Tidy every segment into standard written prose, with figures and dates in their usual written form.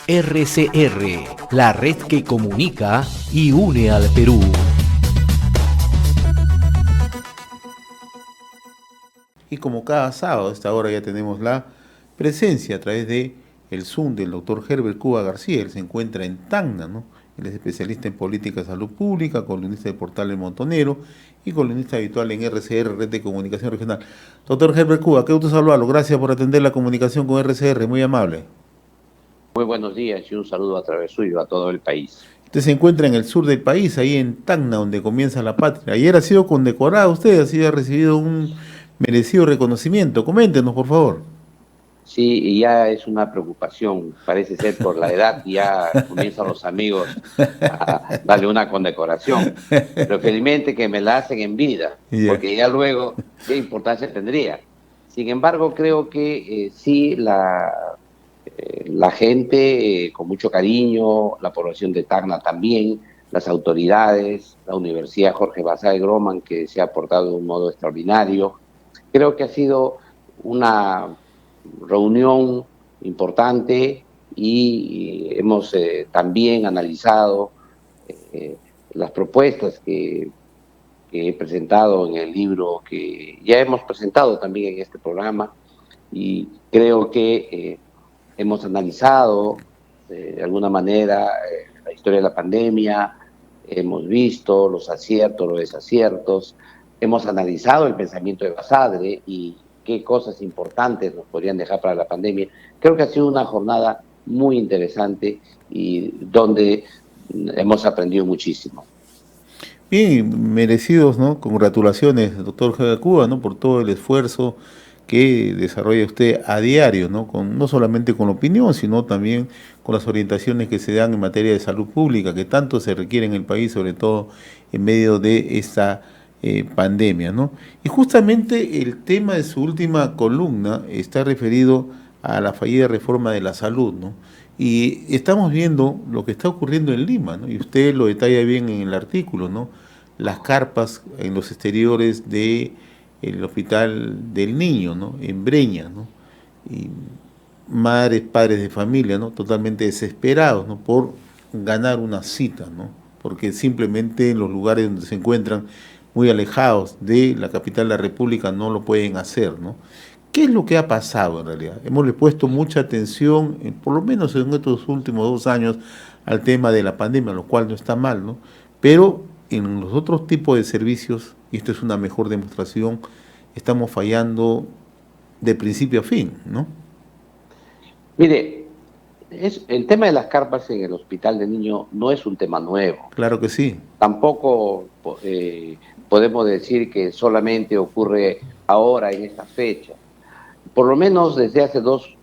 RCR, la red que comunica y une al Perú. Y como cada sábado a esta hora ya tenemos la presencia a través de el Zoom del doctor Herbert Cuba García. Él se encuentra en Tacna, ¿no? Él es especialista en política de salud pública, columnista del portal El Montonero y columnista habitual en RCR, Red de Comunicación Regional. Doctor Herbert Cuba, qué gusto saludarlo. Gracias por atender la comunicación con RCR, muy amable. Muy buenos días y un saludo a través suyo a todo el país. Usted se encuentra en el sur del país, ahí en Tacna, donde comienza la patria. Ayer ha sido condecorado usted, ha recibido un merecido reconocimiento. Coméntenos, por favor. Sí, y ya es una preocupación, parece ser por la edad, ya comienzan los amigos a darle una condecoración. Pero felizmente que me la hacen en vida, Yeah. porque ya luego, ¿qué importancia tendría? Sin embargo, creo que sí, la gente con mucho cariño, la población de Tacna también, las autoridades, la Universidad Jorge Basadre Groman, que se ha portado de un modo extraordinario. Creo que ha sido una reunión importante y hemos también analizado las propuestas que he presentado en el libro que ya hemos presentado también en este programa, y creo que hemos analizado de alguna manera la historia de la pandemia, hemos visto los aciertos, los desaciertos, hemos analizado el pensamiento de Basadre y qué cosas importantes nos podrían dejar para la pandemia. Creo que ha sido una jornada muy interesante y donde hemos aprendido muchísimo. Bien, merecidos, ¿no? Congratulaciones, doctor Javier Cuba, ¿no? Por todo el esfuerzo que desarrolla usted a diario, ¿no? No solamente con la opinión, sino también con las orientaciones que se dan en materia de salud pública, que tanto se requiere en el país, sobre todo en medio de esta pandemia, ¿no? Y justamente el tema de su última columna está referido a la fallida reforma de la salud, ¿no? Y estamos viendo lo que está ocurriendo en Lima, ¿no? Y usted lo detalla bien en el artículo, ¿no? Las carpas en los exteriores de el Hospital del Niño, ¿no? En Breña, ¿no? Y madres, padres de familia, ¿no? Totalmente desesperados, ¿no? Por ganar una cita, ¿no? Porque simplemente en los lugares donde se encuentran muy alejados de la capital de la República no lo pueden hacer, ¿no? ¿Qué es lo que ha pasado en realidad? Hemos puesto mucha atención, por lo menos en estos últimos 2 años, al tema de la pandemia, lo cual no está mal, ¿no? Pero en los otros tipos de servicios, y esto es una mejor demostración, estamos fallando de principio a fin, ¿no? Mire, el tema de las carpas en el Hospital de Niño no es un tema nuevo. Claro que sí. Tampoco podemos decir que solamente ocurre ahora en esta fecha. Por lo menos desde hace dos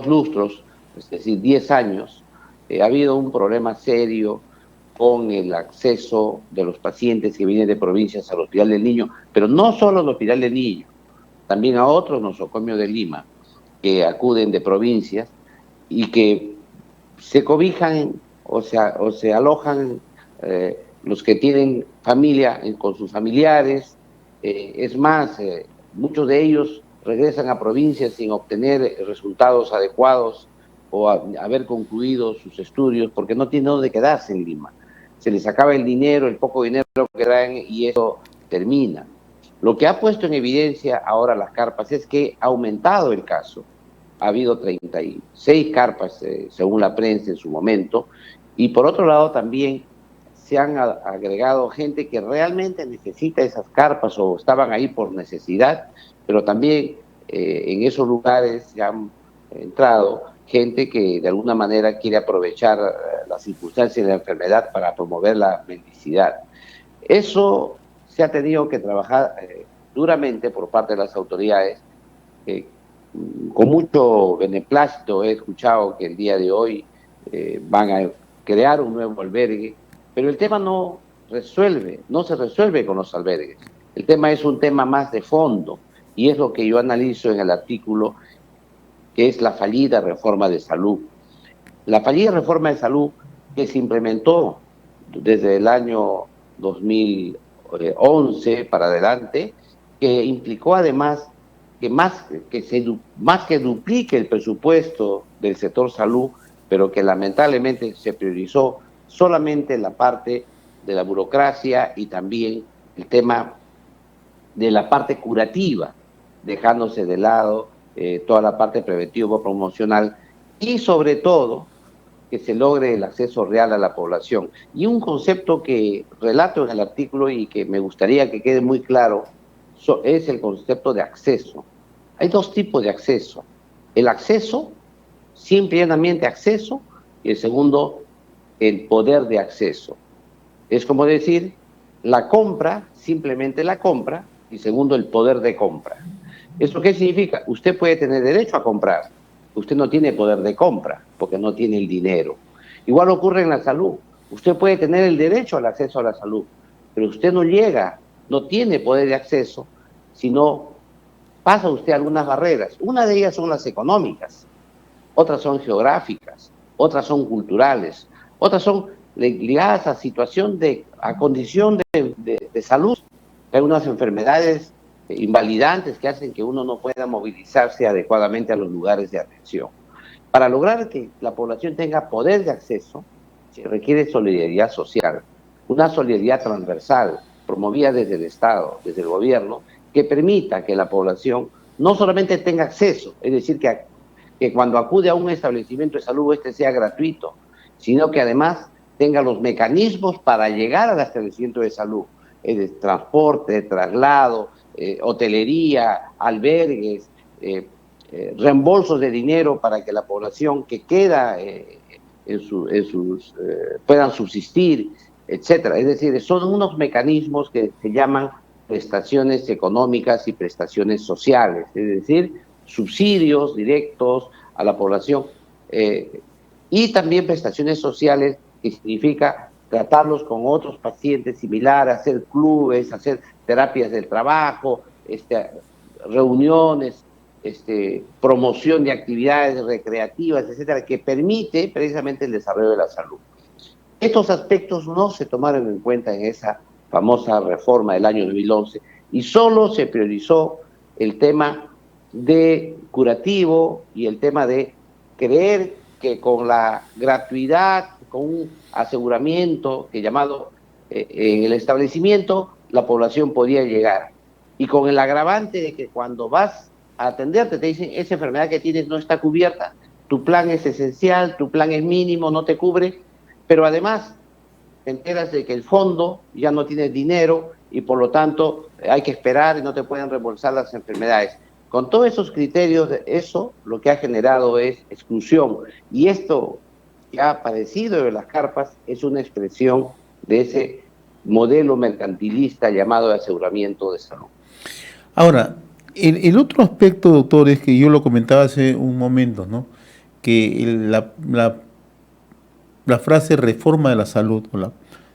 lustros, es decir, 10 años, ha habido un problema serio con el acceso de los pacientes que vienen de provincias al Hospital del Niño, pero no solo al Hospital del Niño, también a otros nosocomios de Lima, que acuden de provincias y que se cobijan o se alojan los que tienen familia con sus familiares. Es más, muchos de ellos regresan a provincias sin obtener resultados adecuados o haber concluido sus estudios porque no tienen dónde quedarse en Lima. Se les acaba el dinero, el poco dinero que traen, y eso termina. Lo que ha puesto en evidencia ahora las carpas es que ha aumentado el caso. Ha habido 36 carpas, según la prensa en su momento, y por otro lado también se han agregado gente que realmente necesita esas carpas o estaban ahí por necesidad, pero también en esos lugares se han entrado gente que de alguna manera quiere aprovechar las circunstancias de la enfermedad para promover la mendicidad. Eso se ha tenido que trabajar duramente por parte de las autoridades. Con mucho beneplácito he escuchado que el día de hoy van a crear un nuevo albergue, pero el tema no se resuelve con los albergues. El tema es un tema más de fondo, y es lo que yo analizo en el artículo, que es la fallida reforma de salud. La fallida reforma de salud que se implementó desde el año 2011 para adelante, que implicó además que más que duplique el presupuesto del sector salud, pero que lamentablemente se priorizó solamente la parte de la burocracia y también el tema de la parte curativa, dejándose de lado toda la parte preventiva promocional y sobre todo que se logre el acceso real a la población. Y un concepto que relato en el artículo y que me gustaría que quede muy claro es el concepto de acceso. Hay dos tipos de acceso. El acceso, simple y llanamente acceso, y el segundo, el poder de acceso. Es como decir, la compra, simplemente la compra, y segundo, el poder de compra. ¿Eso qué significa? Usted puede tener derecho a comprar, usted no tiene poder de compra, porque no tiene el dinero. Igual ocurre en la salud. Usted puede tener el derecho al acceso a la salud, pero usted no llega, no tiene poder de acceso, sino pasa usted algunas barreras. Una de ellas son las económicas, otras son geográficas, otras son culturales, otras son ligadas a situación a condición de salud. Hay unas enfermedades invalidantes que hacen que uno no pueda movilizarse adecuadamente a los lugares de atención. Para lograr que la población tenga poder de acceso, se requiere solidaridad social, una solidaridad transversal, promovida desde el Estado, desde el gobierno, que permita que la población no solamente tenga acceso, es decir, que cuando acude a un establecimiento de salud este sea gratuito, sino que además tenga los mecanismos para llegar al establecimiento de salud, transporte, traslado, hotelería, albergues, reembolsos de dinero para que la población que queda puedan subsistir, etcétera. Es decir, son unos mecanismos que se llaman prestaciones económicas y prestaciones sociales, es decir, subsidios directos a la población y también prestaciones sociales, que significa tratarlos con otros pacientes similares, hacer clubes, hacer terapias del trabajo, reuniones, promoción de actividades recreativas, etcétera, que permite precisamente el desarrollo de la salud. Estos aspectos no se tomaron en cuenta en esa famosa reforma del año 2011 y solo se priorizó el tema de curativo y el tema de creer que con la gratuidad, con un aseguramiento que llamado en el establecimiento, la población podía llegar. Y con el agravante de que cuando vas a atenderte te dicen, esa enfermedad que tienes no está cubierta, tu plan es esencial, tu plan es mínimo, no te cubre, pero además te enteras de que el fondo ya no tiene dinero y por lo tanto hay que esperar y no te pueden reembolsar las enfermedades. Con todos esos criterios, eso lo que ha generado es exclusión. Y esto que ha aparecido de las carpas es una expresión de ese modelo mercantilista llamado de aseguramiento de salud. Ahora, el otro aspecto, doctor, es que yo lo comentaba hace un momento, ¿no? Que la frase reforma de la salud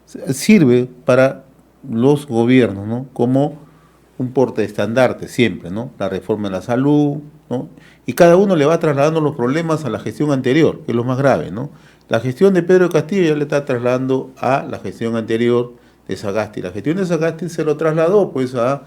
sirve para los gobiernos, ¿no? Como un portaestandarte siempre, ¿no? La reforma de la salud, ¿no? Y cada uno le va trasladando los problemas a la gestión anterior, que es lo más grave, ¿no? La gestión de Pedro Castillo ya le está trasladando a la gestión anterior de Sagasti. La gestión de Sagasti se lo trasladó, pues, a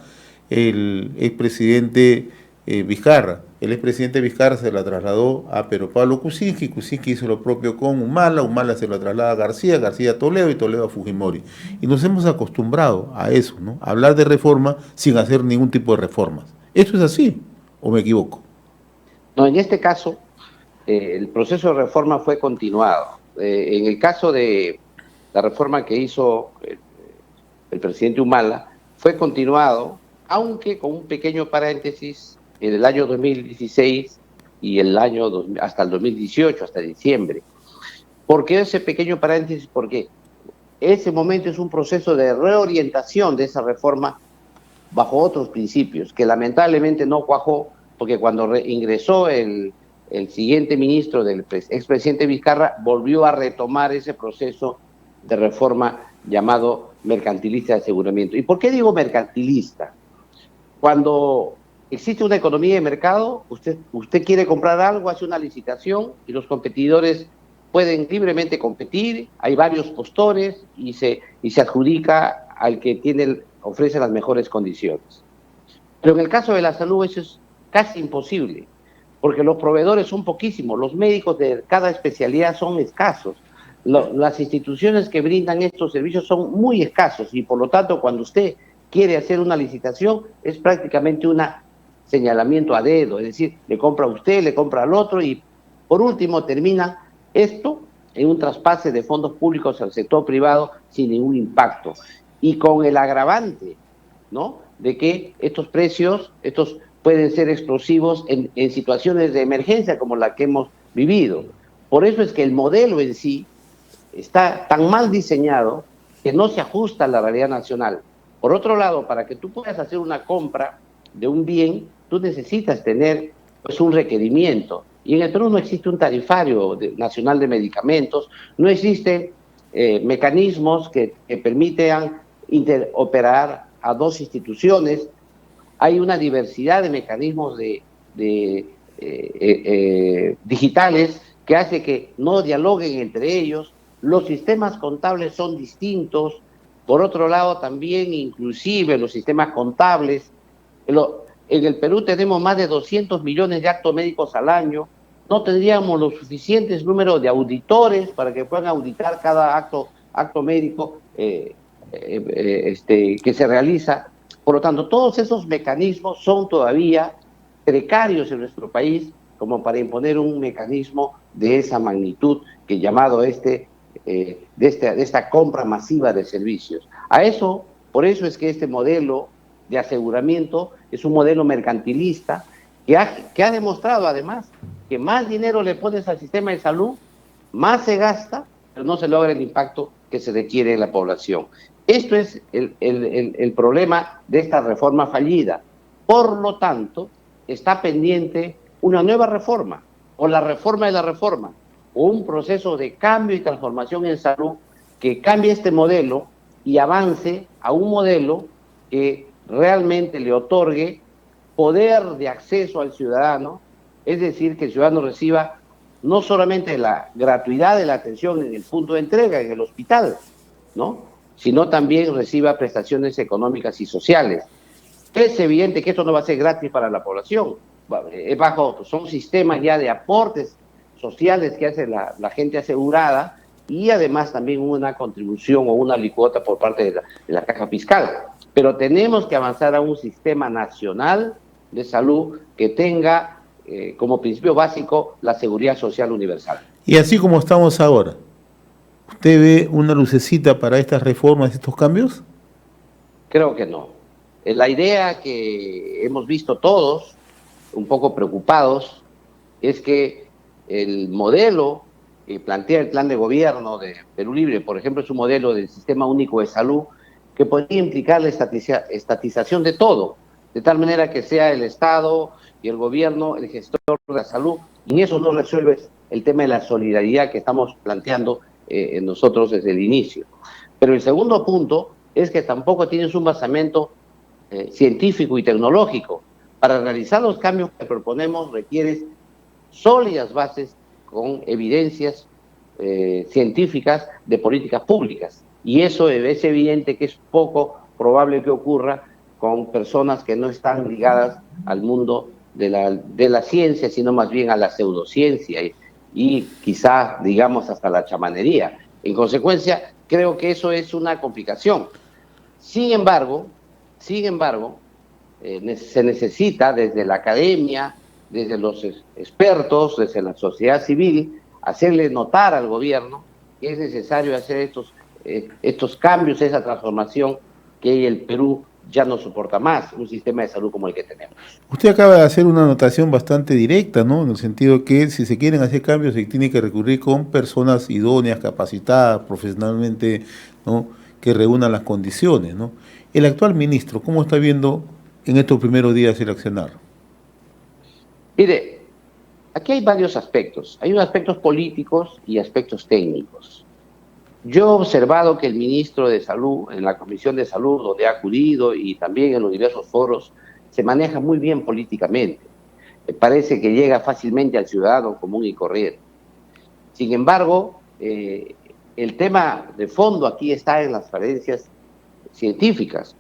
el expresidente Vizcarra. El expresidente Vizcarra se la trasladó a Pedro Pablo Kuczynski, Kuczynski hizo lo propio con Humala, Humala se lo traslada a García, García a Toledo y Toledo a Fujimori. Y nos hemos acostumbrado a eso, ¿no? A hablar de reforma sin hacer ningún tipo de reformas. ¿Esto es así o me equivoco? No, en este caso, el proceso de reforma fue continuado. En el caso de la reforma que hizo el presidente Humala, fue continuado, aunque con un pequeño paréntesis en el año 2016 y hasta el 2018, hasta diciembre. ¿Por qué ese pequeño paréntesis? Porque ese momento es un proceso de reorientación de esa reforma bajo otros principios, que lamentablemente no cuajó, porque cuando ingresó el siguiente ministro del expresidente Vizcarra, volvió a retomar ese proceso de reforma llamado mercantilista de aseguramiento. ¿Y por qué digo mercantilista? Cuando existe una economía de mercado, usted quiere comprar algo, hace una licitación y los competidores pueden libremente competir, hay varios postores y se adjudica al que ofrece las mejores condiciones. Pero en el caso de la salud eso es casi imposible, porque los proveedores son poquísimos, los médicos de cada especialidad son escasos, las instituciones que brindan estos servicios son muy escasos y por lo tanto cuando usted quiere hacer una licitación es prácticamente un señalamiento a dedo, es decir, le compra a usted, le compra al otro y por último termina esto en un traspase de fondos públicos al sector privado sin ningún impacto y con el agravante, ¿no?, de que estos precios, estos pueden ser explosivos en situaciones de emergencia como la que hemos vivido. Por eso es que el modelo en sí está tan mal diseñado que no se ajusta a la realidad nacional. Por otro lado, para que tú puedas hacer una compra de un bien, tú necesitas tener pues, un requerimiento. Y en el Perú no existe un tarifario nacional de medicamentos, no existen mecanismos que permitan interoperar a dos instituciones. Hay una diversidad de mecanismos digitales que hace que no dialoguen entre ellos. Los sistemas contables son distintos. Por otro lado, también inclusive los sistemas contables. En el Perú tenemos más de 200 millones de actos médicos al año. No tendríamos los suficientes números de auditores para que puedan auditar cada acto médico que se realiza. Por lo tanto, todos esos mecanismos son todavía precarios en nuestro país como para imponer un mecanismo de esa magnitud que llamado de esta compra masiva de servicios. Por eso es que este modelo de aseguramiento es un modelo mercantilista que ha demostrado además que más dinero le pones al sistema de salud, más se gasta, pero no se logra el impacto que se requiere en la población. Esto es el problema de esta reforma fallida. Por lo tanto, está pendiente una nueva reforma, o la reforma de la reforma, o un proceso de cambio y transformación en salud que cambie este modelo y avance a un modelo que realmente le otorgue poder de acceso al ciudadano, es decir, que el ciudadano reciba no solamente la gratuidad de la atención en el punto de entrega, en el hospital, ¿no?, sino también reciba prestaciones económicas y sociales. Es evidente que esto no va a ser gratis para la población, son sistemas ya de aportes sociales que hace la gente asegurada y además también una contribución o una alícuota por parte de la caja fiscal. Pero tenemos que avanzar a un sistema nacional de salud que tenga como principio básico la seguridad social universal. Y así como estamos ahora, ¿usted ve una lucecita para estas reformas, estos cambios? Creo que no. La idea que hemos visto todos, un poco preocupados, es que el modelo que plantea el plan de gobierno de Perú Libre, por ejemplo, es un modelo del Sistema Único de Salud que podría implicar la estatización de todo, de tal manera que sea el Estado y el gobierno el gestor de la salud, y eso no resuelve el tema de la solidaridad que estamos planteando nosotros desde el inicio. Pero el segundo punto es que tampoco tienes un basamento científico y tecnológico. Para realizar los cambios que proponemos requieres sólidas bases con evidencias científicas de políticas públicas. Y eso es evidente que es poco probable que ocurra con personas que no están ligadas al mundo de la ciencia, sino más bien a la pseudociencia y quizá, digamos, hasta la chamanería. En consecuencia, creo que eso es una complicación. Sin embargo, se necesita desde la academia, desde los expertos, desde la sociedad civil, hacerle notar al gobierno que es necesario hacer estos cambios, esa transformación que el Perú ya no soporta más, un sistema de salud como el que tenemos. Usted acaba de hacer una anotación bastante directa, ¿no?, en el sentido que si se quieren hacer cambios se tiene que recurrir con personas idóneas, capacitadas profesionalmente, ¿no?, que reúnan las condiciones, ¿no? El actual ministro, ¿cómo está viendo en estos primeros días el accionar? Mire, aquí hay varios aspectos. Hay aspectos políticos y aspectos técnicos. Yo he observado que el ministro de Salud, en la Comisión de Salud, donde ha acudido y también en los diversos foros, se maneja muy bien políticamente. Parece que llega fácilmente al ciudadano común y corriente. Sin embargo, el tema de fondo aquí está en las falencias científicas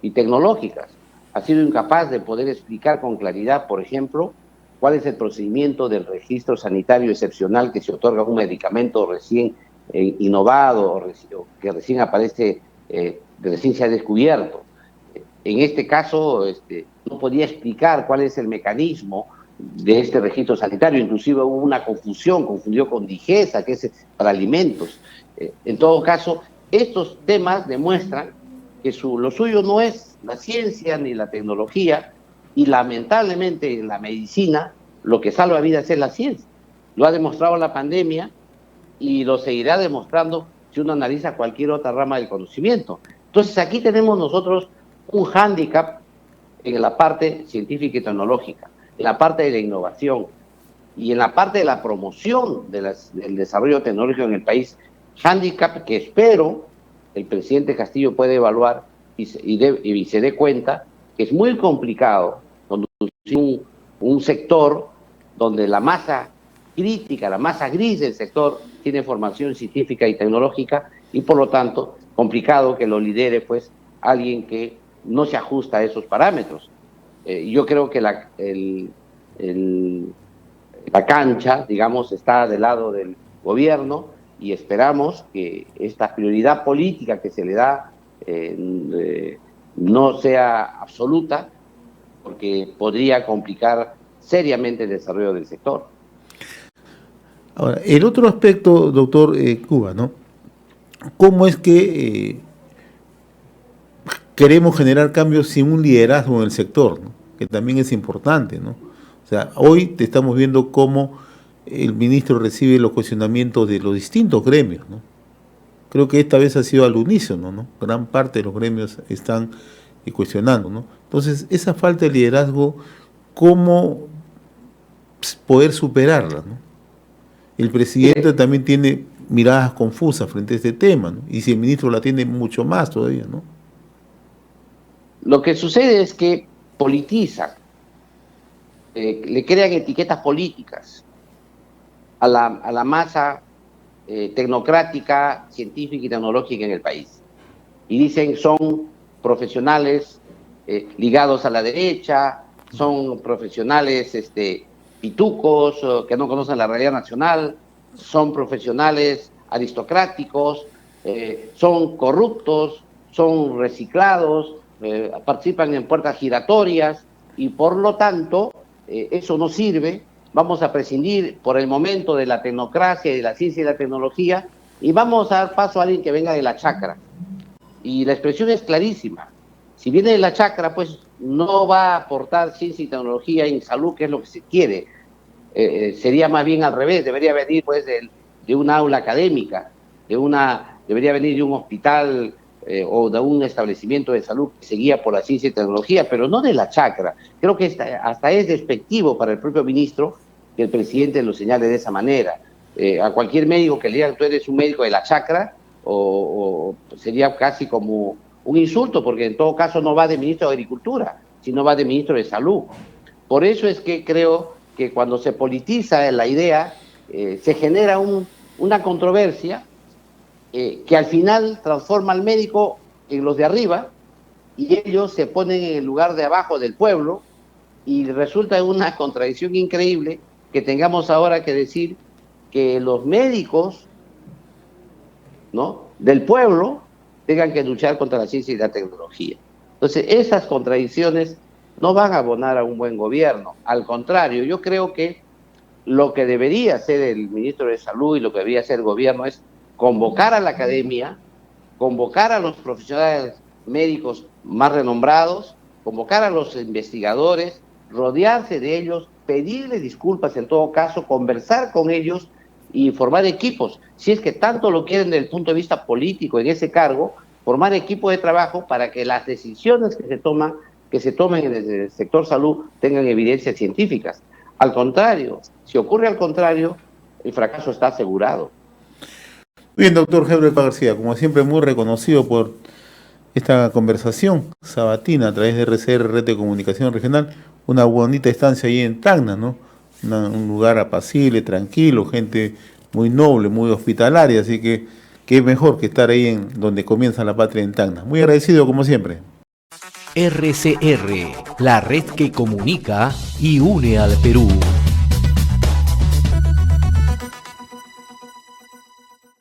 y tecnológicas. ha sido incapaz de poder explicar con claridad, por ejemplo, cuál es el procedimiento del registro sanitario excepcional que se otorga a un medicamento recién innovado o que recién aparece, que recién se ha descubierto. En este caso, no podía explicar cuál es el mecanismo de este registro sanitario, inclusive hubo una confusión, confundió con Digesa, que es para alimentos. En todo caso, estos temas demuestran que lo suyo no es la ciencia ni la tecnología, y lamentablemente en la medicina lo que salva vidas es la ciencia. Lo ha demostrado la pandemia y lo seguirá demostrando si uno analiza cualquier otra rama del conocimiento. Entonces aquí tenemos nosotros un hándicap en la parte científica y tecnológica, en la parte de la innovación y en la parte de la promoción del desarrollo tecnológico en el país, hándicap que espero el presidente Castillo pueda evaluar y se dé cuenta que es muy complicado conducir un sector donde la masa crítica, la masa gris del sector tiene formación científica y tecnológica, y por lo tanto complicado que lo lidere pues alguien que no se ajusta a esos parámetros. Yo creo que la cancha, digamos, está del lado del gobierno, y esperamos que esta prioridad política que se le da no sea absoluta, porque podría complicar seriamente el desarrollo del sector. Ahora, el otro aspecto, doctor Cuba, ¿no? ¿Cómo es que queremos generar cambios sin un liderazgo en el sector, ¿no? Que también es importante, ¿no? O sea, hoy te estamos viendo cómo el ministro recibe los cuestionamientos de los distintos gremios, ¿no? Creo que esta vez ha sido al unísono, ¿no? Gran parte de los gremios están cuestionando, ¿no? Entonces, esa falta de liderazgo, ¿cómo poder superarla, ¿no? El presidente también tiene miradas confusas frente a este tema, ¿no? Y si el ministro la tiene mucho más todavía, ¿no? Lo que sucede es que politizan, le crean etiquetas políticas a la masa tecnocrática, científica y tecnológica en el país. Y dicen son profesionales ligados a la derecha, son profesionales pitucos, que no conocen la realidad nacional, son profesionales aristocráticos, son corruptos, son reciclados, participan en puertas giratorias, y por lo tanto eso no sirve. Vamos a prescindir por el momento de la tecnocracia, de la ciencia y la tecnología, y vamos a dar paso a alguien que venga de la chacra. Y la expresión es clarísima. Si viene de la chacra, pues no va a aportar ciencia y tecnología en salud, que es lo que se quiere. Sería más bien al revés, debería venir pues de una aula académica, debería venir de un hospital o de un establecimiento de salud que se guía por la ciencia y tecnología, pero no de la chacra. Creo que hasta es despectivo para el propio ministro que el presidente lo señale de esa manera. A cualquier médico que le diga tú eres un médico de la chacra, o sería casi como un insulto, porque en todo caso no va de ministro de Agricultura, sino va de ministro de Salud. Por eso es que creo que cuando se politiza la idea, se genera una controversia que al final transforma al médico en los de arriba, y ellos se ponen en el lugar de abajo del pueblo, y resulta una contradicción increíble que tengamos ahora que decir que los médicos, ¿no?, del pueblo tengan que luchar contra la ciencia y la tecnología. Entonces, esas contradicciones no van a abonar a un buen gobierno. Al contrario, yo creo que lo que debería hacer el ministro de Salud y lo que debería hacer el gobierno es convocar a la academia, convocar a los profesionales médicos más renombrados, convocar a los investigadores, rodearse de ellos, pedirles disculpas en todo caso, conversar con ellos y formar equipos. Si es que tanto lo quieren desde el punto de vista político en ese cargo, formar equipos de trabajo para que las decisiones que se tomen en el sector salud tengan evidencias científicas. Al contrario, si ocurre al contrario, el fracaso está asegurado. Bien, doctor Heber García, como siempre muy reconocido por esta conversación sabatina a través de RCR, Red de Comunicación Regional, una bonita estancia ahí en Tacna, ¿no? Un lugar apacible, tranquilo, gente muy noble, muy hospitalaria, así que qué mejor que estar ahí en donde comienza la patria, en Tacna. Muy agradecido como siempre. RCR, la red que comunica y une al Perú.